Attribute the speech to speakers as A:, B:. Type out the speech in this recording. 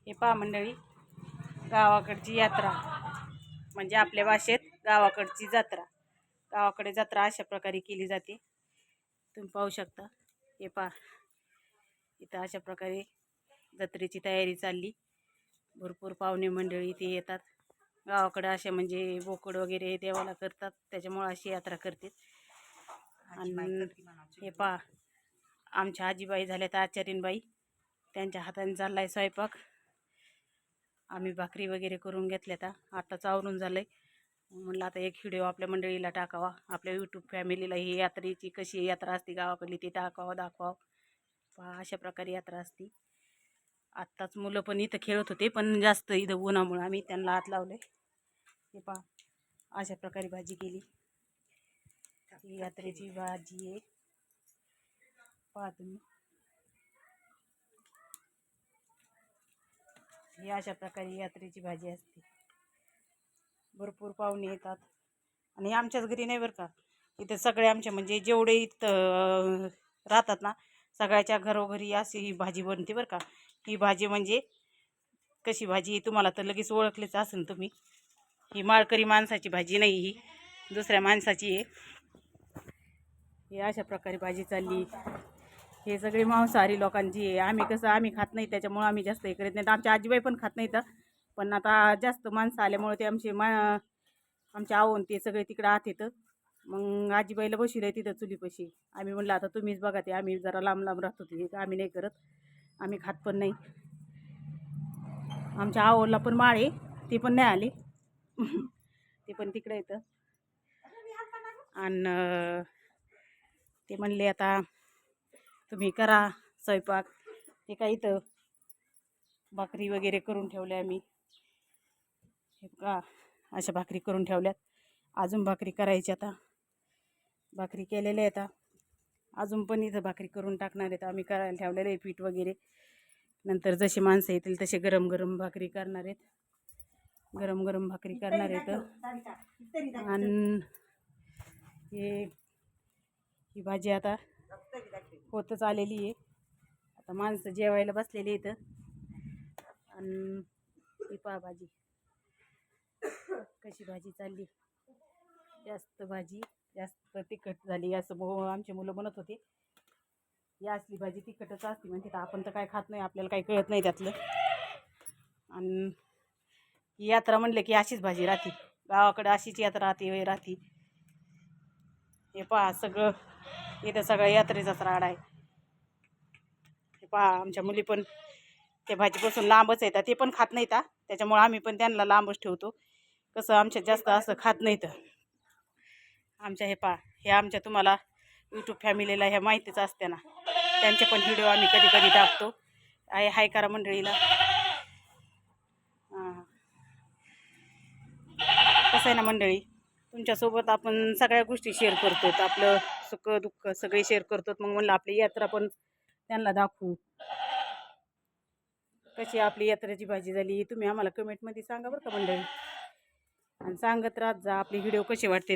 A: हे पहा मंडळी, गावाकडची यात्रा म्हणजे आपल्या भाषेत गावाकडची जत्रा. गावाकडे जत्रा अशा प्रकारे केली जाते. तुम्ही पाहू शकता. हे पहा, इथं अशा प्रकारे जत्रेची तयारी चालली. भरपूर पाहुणे मंडळी इथे येतात. गावाकडे असे म्हणजे बोकड वगैरे देवाला करतात, त्याच्यामुळे अशी यात्रा करते. आणि हे पहा, आमच्या आजीबाई झाल्यात आचार्यनबाई, त्यांच्या हाताने चाललाय स्वयंपाक. आम्ही भाकरी वगैरे करून घेतल्यात. आताच आवरून झालंय. म्हणलं आता एक व्हिडिओ आपल्या मंडळीला टाकावा, आपल्या यूट्यूब फॅमिलीला ही यात्रेची कशी यात्रा असते गावाकडली ती टाकावं, दाखवावं. पहा अशा प्रकारे यात्रा असते. आत्ताच मुलं पण इथं खेळत होते, पण जास्त इथं उन्हामुळे आम्ही त्यांना हात लावले. हे पहा अशा प्रकारे भाजी केली. ही यात्रेची भाजी आहे, पहा तुम्ही. ही अशा प्रकारे यात्रेची भाजी असते. भरपूर पाहुणे येतात. आणि आमच्याच घरी नाही बरं का, इथं सगळे आमच्या म्हणजे जेवढे इथं राहतात ना, सगळ्याच्या घरोघरी अशी ही भाजी बनते बरं का. ही भाजी म्हणजे कशी भाजी तुम्हाला तर लगेच ओळखलीच असेल तुम्ही. ही माळकरी माणसाची भाजी नाही, ही दुसऱ्या माणसाची आहे. ही अशा प्रकारे भाजी चालली. हे सगळे मांसाहारी लोकांची आहे. आम्ही कसं आम्ही खात नाही, त्याच्यामुळे आम्ही जास्त हे करीत नाही. आमच्या आजीबाई पण खात नाहीत, पण आता जास्त माणसं आल्यामुळे ते आमच्या आवून ते सगळे तिकडं आत येतं. मग आजीबाईला बसविलं तिथं चुलीपाशी. आम्ही म्हणलं आता तुम्हीच बघा, ते आम्ही जरा लांब लांब राहतो, ते आम्ही नाही करत, आम्ही खात पण नाही. आमच्या आवला पण माळ आहे, ती पण नाही आली. ते पण तिकडे येतं. आणि ते म्हणले आता तुम्ही करा स्वयंपाक. ते काय इथं भाकरी वगैरे करून ठेवल्या आम्ही. हे का अशा भाकरी करून ठेवल्यात. अजून भाकरी करायची. आता भाकरी केलेल्या आहेत. अजून पण इथं भाकरी करून टाकणार आहेत. आम्ही करायला ठेवलेलं आहे पीठ वगैरे. नंतर जसे माणसं येतील तसे गरम गरम भाकरी करणार आहेत. गरम गरम भाकरी करणार आहेत. आणि ही भाजी आता होतच आलेली आहे. आता माणसं जेवायला बसलेली इथं. आणि ही पहा भाजी कशी भाजी चालली. जास्त भाजी जास्त तिखट झाली असं आमचे मुलं म्हणत होते. ही असली भाजी तिखटच असते म्हणते. तर आपण तर काय खात नाही, आपल्याला काही कळत नाही त्यातलं. आणि ही यात्रा म्हणलं की अशीच भाजी राहते. गावाकडे अशीच यात्रा राहते. हे पहा सगळं इथं सगळं यात्रेचाच राडा आहे. हे पहा आमच्या मुली पण त्या भाजीपासून लांबच येतात. ते पण खात नाहीत, त्याच्यामुळे आम्ही पण त्यांना लांबच ठेवतो. कसं आमच्यात जास्त असं खात नाहीत आमच्या. हे पहा हे आमच्या तुम्हाला यूट्यूब फॅमिलीला ह्या माहितीच असते ना, त्यांचे पण व्हिडिओ आम्ही कधी कधी टाकतो. हाय करा मंडळीला. हां कसं आहे ना मंडळी, तुमच्यासोबत आपण सगळ्या गोष्टी शेअर करतो. आपलं सुख दुःख सगळे शेअर करतो. मग म्हणलं आपली यात्रा पण त्यांना दाखवू. कशी आपली यात्रेची भाजी झाली तुम्ही आम्हाला कमेंटमध्ये सांगा बरं का मंडळी. आणि सांगत राहत जा आपले व्हिडिओ कसे वाटते.